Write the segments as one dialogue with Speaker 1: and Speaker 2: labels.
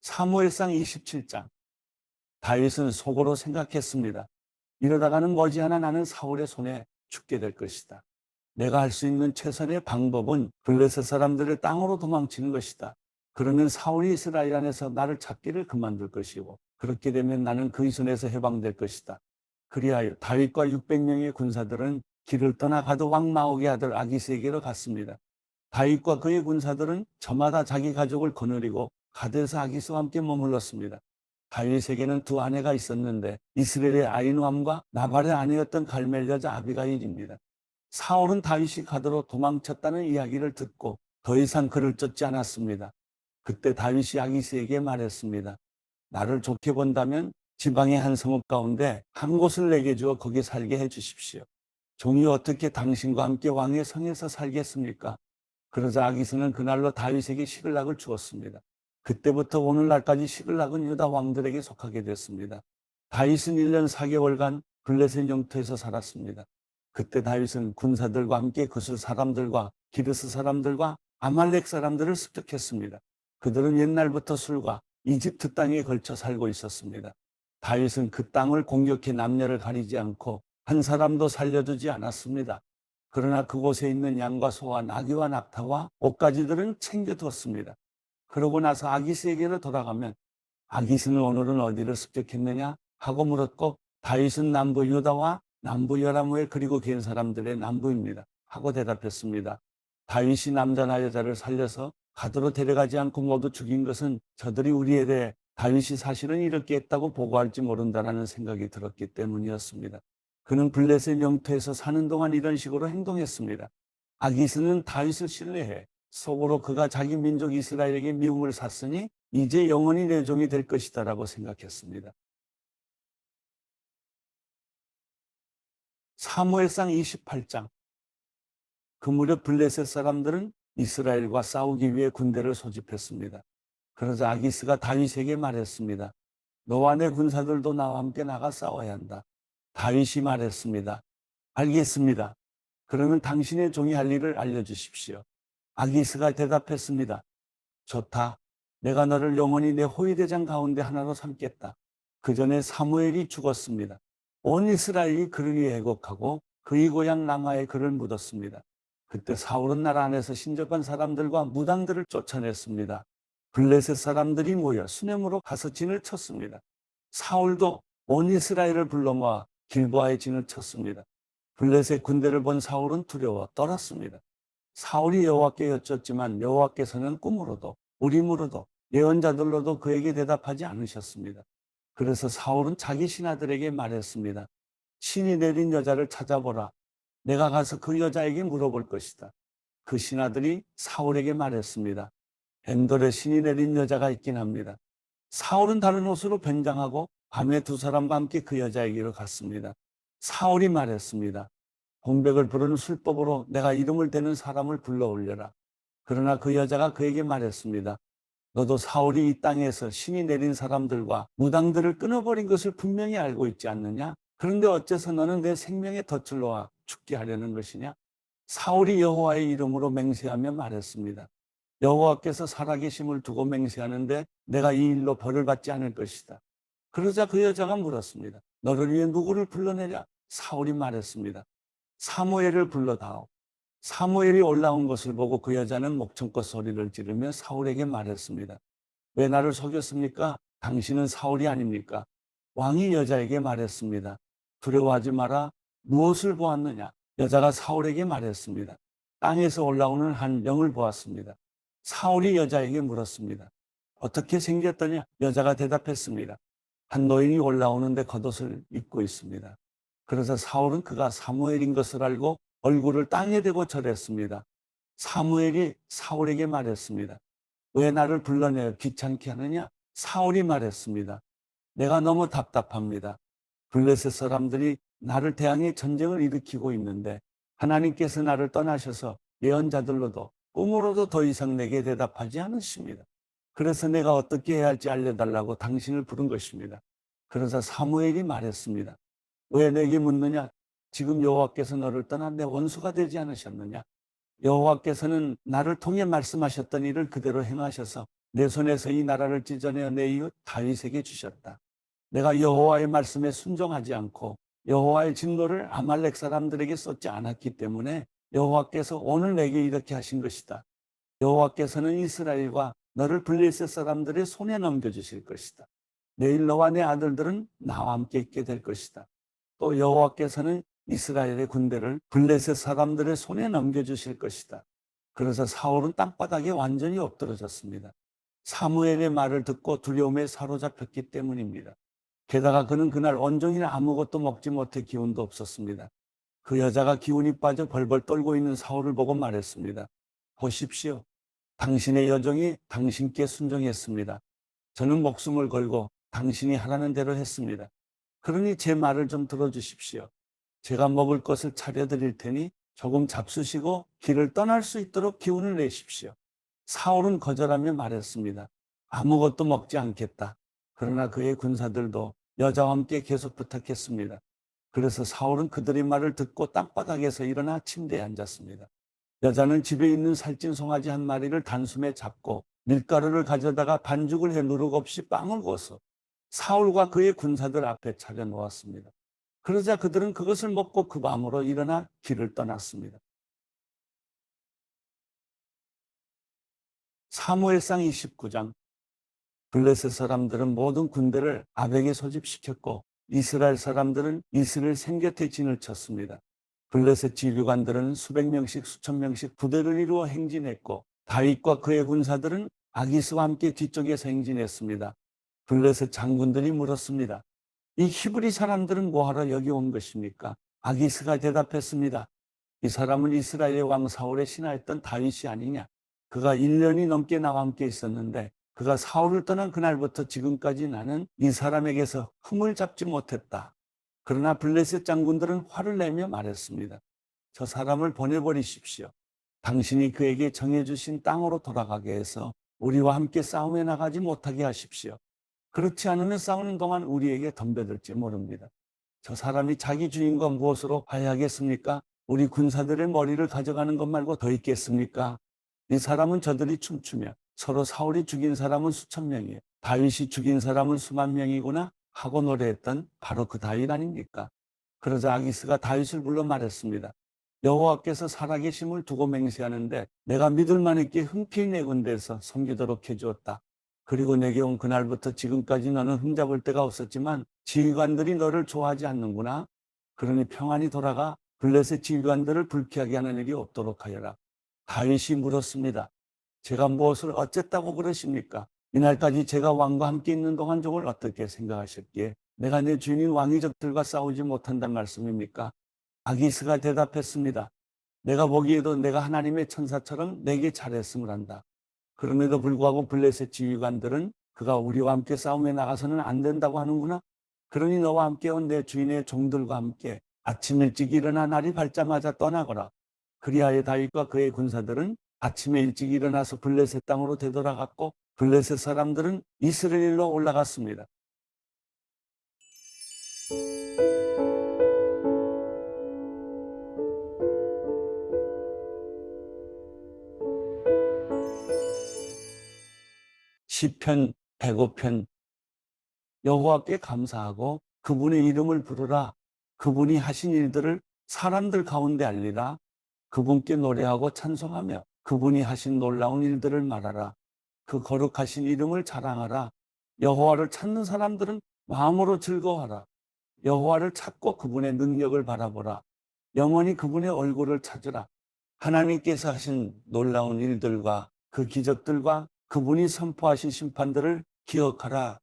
Speaker 1: 사무엘상 27장. 다윗은 속으로 생각했습니다. 이러다가는 머지않아 나는 사울의 손에 죽게 될 것이다. 내가 할 수 있는 최선의 방법은 블레셋 사람들을 땅으로 도망치는 것이다. 그러면 사울이 이스라엘 안에서 나를 찾기를 그만둘 것이고, 그렇게 되면 나는 그의 손에서 해방될 것이다. 그리하여 다윗과 600명의 군사들은 길을 떠나 가드 왕 마옥의 아들 아기스에게로 갔습니다. 다윗과 그의 군사들은 저마다 자기 가족을 거느리고 가드에서 아기스와 함께 머물렀습니다. 다윗에게는 두 아내가 있었는데 이스라엘의 아히노암과 나발의 아내였던 갈멜 여자 아비가일입니다. 사울은 다윗이 가드로 도망쳤다는 이야기를 듣고 더 이상 그를 쫓지 않았습니다. 그때 다윗이 아기스에게 말했습니다. 나를 좋게 본다면 지방의 한 성읍 가운데 한 곳을 내게 주어 거기 살게 해 주십시오. 종이 어떻게 당신과 함께 왕의 성에서 살겠습니까? 그러자 아기스는 그날로 다윗에게 시글락을 주었습니다. 그때부터 오늘날까지 시글락은 유다 왕들에게 속하게 됐습니다. 다윗은 1년 4개월간 블레셋 영토에서 살았습니다. 그때 다윗은 군사들과 함께 그술 사람들과 기르스 사람들과 아말렉 사람들을 습격했습니다. 그들은 옛날부터 술과 이집트 땅에 걸쳐 살고 있었습니다. 다윗은 그 땅을 공격해 남녀를 가리지 않고 한 사람도 살려두지 않았습니다. 그러나 그곳에 있는 양과 소와 나귀와 낙타와 옷가지들은 챙겨두었습니다. 그러고 나서 아기스에게로 돌아가면 아기스는 오늘은 어디를 습격했느냐 하고 물었고, 다윗은 남부 유다와 남부 여라무엘 그리고 겐 사람들의 남부입니다 하고 대답했습니다. 다윗이 남자나 여자를 살려서 가드로 데려가지 않고 모두 죽인 것은 저들이 우리에 대해 다윗이 사실은 이렇게 했다고 보고할지 모른다라는 생각이 들었기 때문이었습니다. 그는 블레셋 영토에서 사는 동안 이런 식으로 행동했습니다. 아기스는 다윗을 신뢰해 속으로 그가 자기 민족 이스라엘에게 미움을 샀으니 이제 영원히 내 종이 될 것이다 라고 생각했습니다. 사무엘상 28장. 그 무렵 블레셋 사람들은 이스라엘과 싸우기 위해 군대를 소집했습니다. 그러자 아기스가 다윗에게 말했습니다. 너와 내 군사들도 나와 함께 나가 싸워야 한다. 다윗이 말했습니다. 알겠습니다. 그러면 당신의 종이 할 일을 알려주십시오. 아기스가 대답했습니다. 좋다. 내가 너를 영원히 내 호위대장 가운데 하나로 삼겠다. 그 전에 사무엘이 죽었습니다. 온 이스라엘이 그를 위해 애곡하고 그의 고향 라마에 그를 묻었습니다. 그때 사울은 나라 안에서 신접한 사람들과 무당들을 쫓아냈습니다. 블레셋 사람들이 모여 수넴으로 가서 진을 쳤습니다. 사울도 온 이스라엘을 불러 모아 길보아에 진을 쳤습니다. 블레셋 군대를 본 사울은 두려워 떨었습니다. 사울이 여호와께 여쭙지만 여호와께서는 꿈으로도 우림으로도 예언자들로도 그에게 대답하지 않으셨습니다. 그래서 사울은 자기 신하들에게 말했습니다. 신이 내린 여자를 찾아보라. 내가 가서 그 여자에게 물어볼 것이다. 그 신하들이 사울에게 말했습니다. 엔돌에 신이 내린 여자가 있긴 합니다. 사울은 다른 옷으로 변장하고 밤에 두 사람과 함께 그 여자에게로 갔습니다. 사울이 말했습니다. 공백을 부르는 술법으로 내가 이름을 대는 사람을 불러 올려라. 그러나 그 여자가 그에게 말했습니다. 너도 사울이 이 땅에서 신이 내린 사람들과 무당들을 끊어버린 것을 분명히 알고 있지 않느냐? 그런데 어째서 너는 내 생명의 덫을 놓아 죽게 하려는 것이냐? 사울이 여호와의 이름으로 맹세하며 말했습니다. 여호와께서 살아계심을 두고 맹세하는데 내가 이 일로 벌을 받지 않을 것이다. 그러자 그 여자가 물었습니다. 너를 위해 누구를 불러내랴? 사울이 말했습니다. 사무엘을 불러다오. 사무엘이 올라온 것을 보고 그 여자는 목청껏 소리를 지르며 사울에게 말했습니다. 왜 나를 속였습니까? 당신은 사울이 아닙니까? 왕이 여자에게 말했습니다. 두려워하지 마라. 무엇을 보았느냐? 여자가 사울에게 말했습니다. 땅에서 올라오는 한 영을 보았습니다. 사울이 여자에게 물었습니다. 어떻게 생겼더냐? 여자가 대답했습니다. 한 노인이 올라오는데 겉옷을 입고 있습니다. 그래서 사울은 그가 사무엘인 것을 알고 얼굴을 땅에 대고 절했습니다. 사무엘이 사울에게 말했습니다. 왜 나를 불러내어 귀찮게 하느냐? 사울이 말했습니다. 내가 너무 답답합니다. 블레셋 사람들이 나를 대항해 전쟁을 일으키고 있는데 하나님께서 나를 떠나셔서 예언자들로도 꿈으로도 더 이상 내게 대답하지 않으십니다. 그래서 내가 어떻게 해야 할지 알려달라고 당신을 부른 것입니다. 그러자 사무엘이 말했습니다. 왜 내게 묻느냐? 지금 여호와께서 너를 떠나 내 원수가 되지 않으셨느냐? 여호와께서는 나를 통해 말씀하셨던 일을 그대로 행하셔서 내 손에서 이 나라를 찢어내어 내 이웃 다윗에게 주셨다. 내가 여호와의 말씀에 순종하지 않고 여호와의 진노를 아말렉 사람들에게 쏟지 않았기 때문에 여호와께서 오늘 내게 이렇게 하신 것이다. 여호와께서는 이스라엘과 너를 블레셋 사람들의 손에 넘겨주실 것이다. 내일 너와 내 아들들은 나와 함께 있게 될 것이다. 또 여호와께서는 이스라엘의 군대를 블레셋 사람들의 손에 넘겨주실 것이다. 그래서 사울은 땅바닥에 완전히 엎드러졌습니다. 사무엘의 말을 듣고 두려움에 사로잡혔기 때문입니다. 게다가 그는 그날 온종일 아무것도 먹지 못해 기운도 없었습니다. 그 여자가 기운이 빠져 벌벌 떨고 있는 사울을 보고 말했습니다. 보십시오. 당신의 여종이 당신께 순종했습니다. 저는 목숨을 걸고 당신이 하라는 대로 했습니다. 그러니 제 말을 좀 들어주십시오. 제가 먹을 것을 차려드릴 테니 조금 잡수시고 길을 떠날 수 있도록 기운을 내십시오. 사울은 거절하며 말했습니다. 아무것도 먹지 않겠다. 그러나 그의 군사들도 여자와 함께 계속 부탁했습니다. 그래서 사울은 그들의 말을 듣고 땅바닥에서 일어나 침대에 앉았습니다. 여자는 집에 있는 살찐 송아지 한 마리를 단숨에 잡고 밀가루를 가져다가 반죽을 해 누룩 없이 빵을 구워서 사울과 그의 군사들 앞에 차려 놓았습니다. 그러자 그들은 그것을 먹고 그 밤으로 일어나 길을 떠났습니다. 사무엘상 29장. 블레셋 사람들은 모든 군대를 아벡에 소집시켰고 이스라엘 사람들은 이스라엘 생곁에 진을 쳤습니다. 블레셋 지휘관들은 수백 명씩 수천 명씩 부대를 이루어 행진했고 다윗과 그의 군사들은 아기스와 함께 뒤쪽에서 행진했습니다. 블레셋 장군들이 물었습니다. 이 히브리 사람들은 뭐하러 여기 온 것입니까? 아기스가 대답했습니다. 이 사람은 이스라엘의 왕 사울의 신하였던 다윗이 아니냐? 그가 1년이 넘게 나와 함께 있었는데 그가 사울을 떠난 그날부터 지금까지 나는 이 사람에게서 흠을 잡지 못했다. 그러나 블레셋 장군들은 화를 내며 말했습니다. 저 사람을 보내버리십시오. 당신이 그에게 정해주신 땅으로 돌아가게 해서 우리와 함께 싸움에 나가지 못하게 하십시오. 그렇지 않으면 싸우는 동안 우리에게 덤벼들지 모릅니다. 저 사람이 자기 주인과 무엇으로 화해하겠습니까? 우리 군사들의 머리를 가져가는 것 말고 더 있겠습니까? 이 사람은 저들이 춤추며 서로 사울이 죽인 사람은 수천 명이에요. 다윗이 죽인 사람은 수만 명이구나 하고 노래했던 바로 그 다윗 아닙니까? 그러자 아기스가 다윗을 불러 말했습니다. 여호와께서 살아계심을 두고 맹세하는데 내가 믿을 만하게 흥필 내 군대에서 섬기도록 해주었다. 그리고 내게 온 그날부터 지금까지 너는 흠잡을 데가 없었지만 지휘관들이 너를 좋아하지 않는구나. 그러니 평안히 돌아가 블레셋 지휘관들을 불쾌하게 하는 일이 없도록 하여라. 다윗이 물었습니다. 제가 무엇을 어쨌다고 그러십니까? 이날까지 제가 왕과 함께 있는 동안 종을 어떻게 생각하셨기에 내가 내 주인인 왕의 적들과 싸우지 못한다는 말씀입니까? 아기스가 대답했습니다. 내가 보기에도 내가 하나님의 천사처럼 내게 잘했음을 한다. 그럼에도 불구하고 블레셋 지휘관들은 그가 우리와 함께 싸움에 나가서는 안 된다고 하는구나. 그러니 너와 함께 온 내 주인의 종들과 함께 아침 일찍 일어나 날이 밝자마자 떠나거라. 그리하여 다윗과 그의 군사들은 아침에 일찍 일어나서 블레셋 땅으로 되돌아갔고 블레셋 사람들은 이스라엘로 올라갔습니다. 시편 105편. 여호와께 감사하고 그분의 이름을 부르라. 그분이 하신 일들을 사람들 가운데 알리라. 그분께 노래하고 찬송하며 그분이 하신 놀라운 일들을 말하라. 그 거룩하신 이름을 자랑하라. 여호와를 찾는 사람들은 마음으로 즐거워하라. 여호와를 찾고 그분의 능력을 바라보라. 영원히 그분의 얼굴을 찾으라. 하나님께서 하신 놀라운 일들과 그 기적들과 그분이 선포하신 심판들을 기억하라.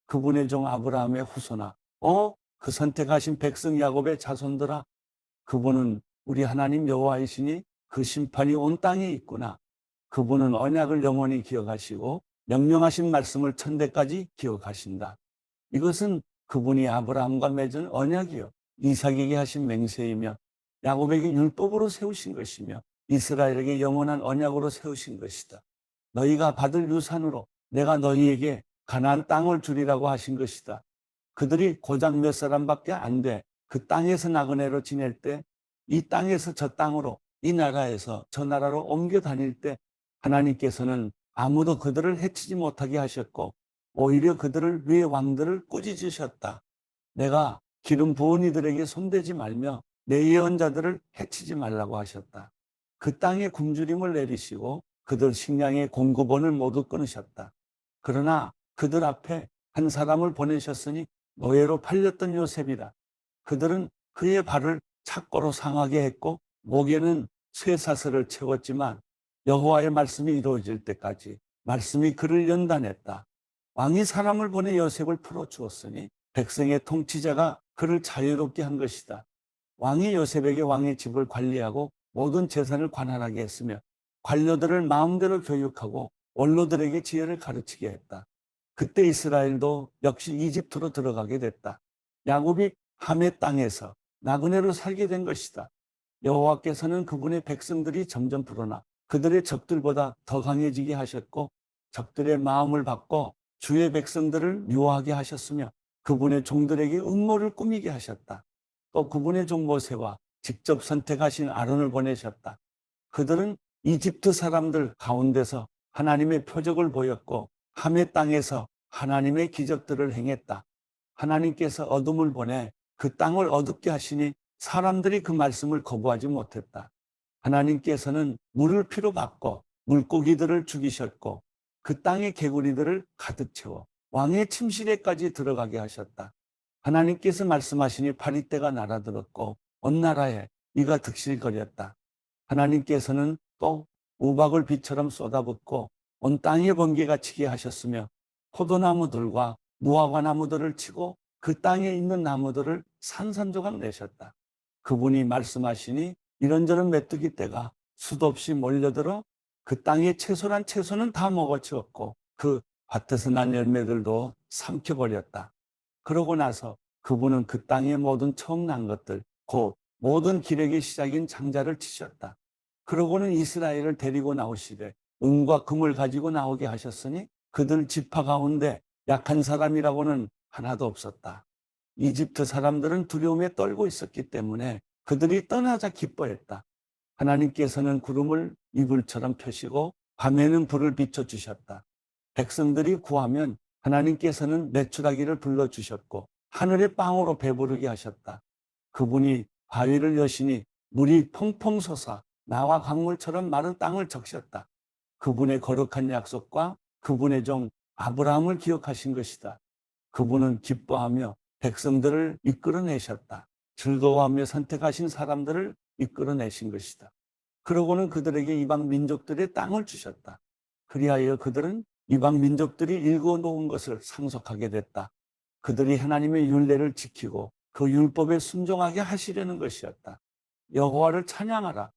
Speaker 1: 그분의 종 아브라함의 후손아. 그 선택하신 백성 야곱의 자손들아. 그분은 우리 하나님 여호와이시니 그 심판이 온 땅에 있구나. 그분은 언약을 영원히 기억하시고 명령하신 말씀을 천대까지 기억하신다. 이것은 그분이 아브라함과 맺은 언약이요 이삭에게 하신 맹세이며 야곱에게 율법으로 세우신 것이며 이스라엘에게 영원한 언약으로 세우신 것이다. 너희가 받을 유산으로 내가 너희에게 가나안 땅을 주리라고 하신 것이다. 그들이 고작 몇 사람밖에 안 돼 그 땅에서 나그네로 지낼 때 이 땅에서 저 땅으로 이 나라에서 저 나라로 옮겨 다닐 때 하나님께서는 아무도 그들을 해치지 못하게 하셨고 오히려 그들을 위해 왕들을 꾸짖으셨다. 내가 기름 부은 이들에게 손대지 말며 내 예언자들을 해치지 말라고 하셨다. 그 땅에 굶주림을 내리시고 그들 식량의 공급원을 모두 끊으셨다. 그러나 그들 앞에 한 사람을 보내셨으니 노예로 팔렸던 요셉이다. 그들은 그의 발을 착고로 상하게 했고 목에는 쇠사슬을 채웠지만 여호와의 말씀이 이루어질 때까지 말씀이 그를 연단했다. 왕이 사람을 보내 요셉을 풀어주었으니 백성의 통치자가 그를 자유롭게 한 것이다. 왕이 요셉에게 왕의 집을 관리하고 모든 재산을 관할하게 했으며 관료들을 마음대로 교육하고 원로들에게 지혜를 가르치게 했다. 그때 이스라엘도 역시 이집트로 들어가게 됐다. 야곱이 함의 땅에서 나그네로 살게 된 것이다. 여호와께서는 그분의 백성들이 점점 불어나 그들의 적들보다 더 강해지게 하셨고 적들의 마음을 바꿔 주의 백성들을 미워하게 하셨으며 그분의 종들에게 음모를 꾸미게 하셨다. 또 그분의 종 모세와 직접 선택하신 아론을 보내셨다. 그들은 이집트 사람들 가운데서 하나님의 표적을 보였고 함의 땅에서 하나님의 기적들을 행했다. 하나님께서 어둠을 보내 그 땅을 어둡게 하시니 사람들이 그 말씀을 거부하지 못했다. 하나님께서는 물을 피로 바꿔 물고기들을 죽이셨고 그 땅의 개구리들을 가득 채워 왕의 침실에까지 들어가게 하셨다. 하나님께서 말씀하시니 파리떼가 날아들었고 온 나라에 이가 득실거렸다. 하나님께서는 또 우박을 비처럼 쏟아붓고 온 땅에 번개가 치게 하셨으며 포도나무들과 무화과 나무들을 치고 그 땅에 있는 나무들을 산산조각 내셨다. 그분이 말씀하시니 이런저런 메뚜기 떼가 수도 없이 몰려들어 그 땅의 채소란 채소는 다 먹어치웠고 그 밭에서 난 열매들도 삼켜버렸다. 그러고 나서 그분은 그 땅의 모든 처음 난 것들, 곧 모든 기력의 시작인 장자를 치셨다. 그러고는 이스라엘을 데리고 나오시되 은과 금을 가지고 나오게 하셨으니 그들 지파 가운데 약한 사람이라고는 하나도 없었다. 이집트 사람들은 두려움에 떨고 있었기 때문에 그들이 떠나자 기뻐했다. 하나님께서는 구름을 이불처럼 펴시고 밤에는 불을 비춰주셨다. 백성들이 구하면 하나님께서는 메추라기를 불러주셨고 하늘의 빵으로 배부르게 하셨다. 그분이 바위를 여시니 물이 펑펑 솟아 나와 강물처럼 마른 땅을 적셨다. 그분의 거룩한 약속과 그분의 종 아브라함을 기억하신 것이다. 그분은 기뻐하며 백성들을 이끌어내셨다. 즐거워하며 선택하신 사람들을 이끌어내신 것이다. 그러고는 그들에게 이방 민족들의 땅을 주셨다. 그리하여 그들은 이방 민족들이 일궈 놓은 것을 상속하게 됐다. 그들이 하나님의 율례를 지키고 그 율법에 순종하게 하시려는 것이었다. 여호와를 찬양하라.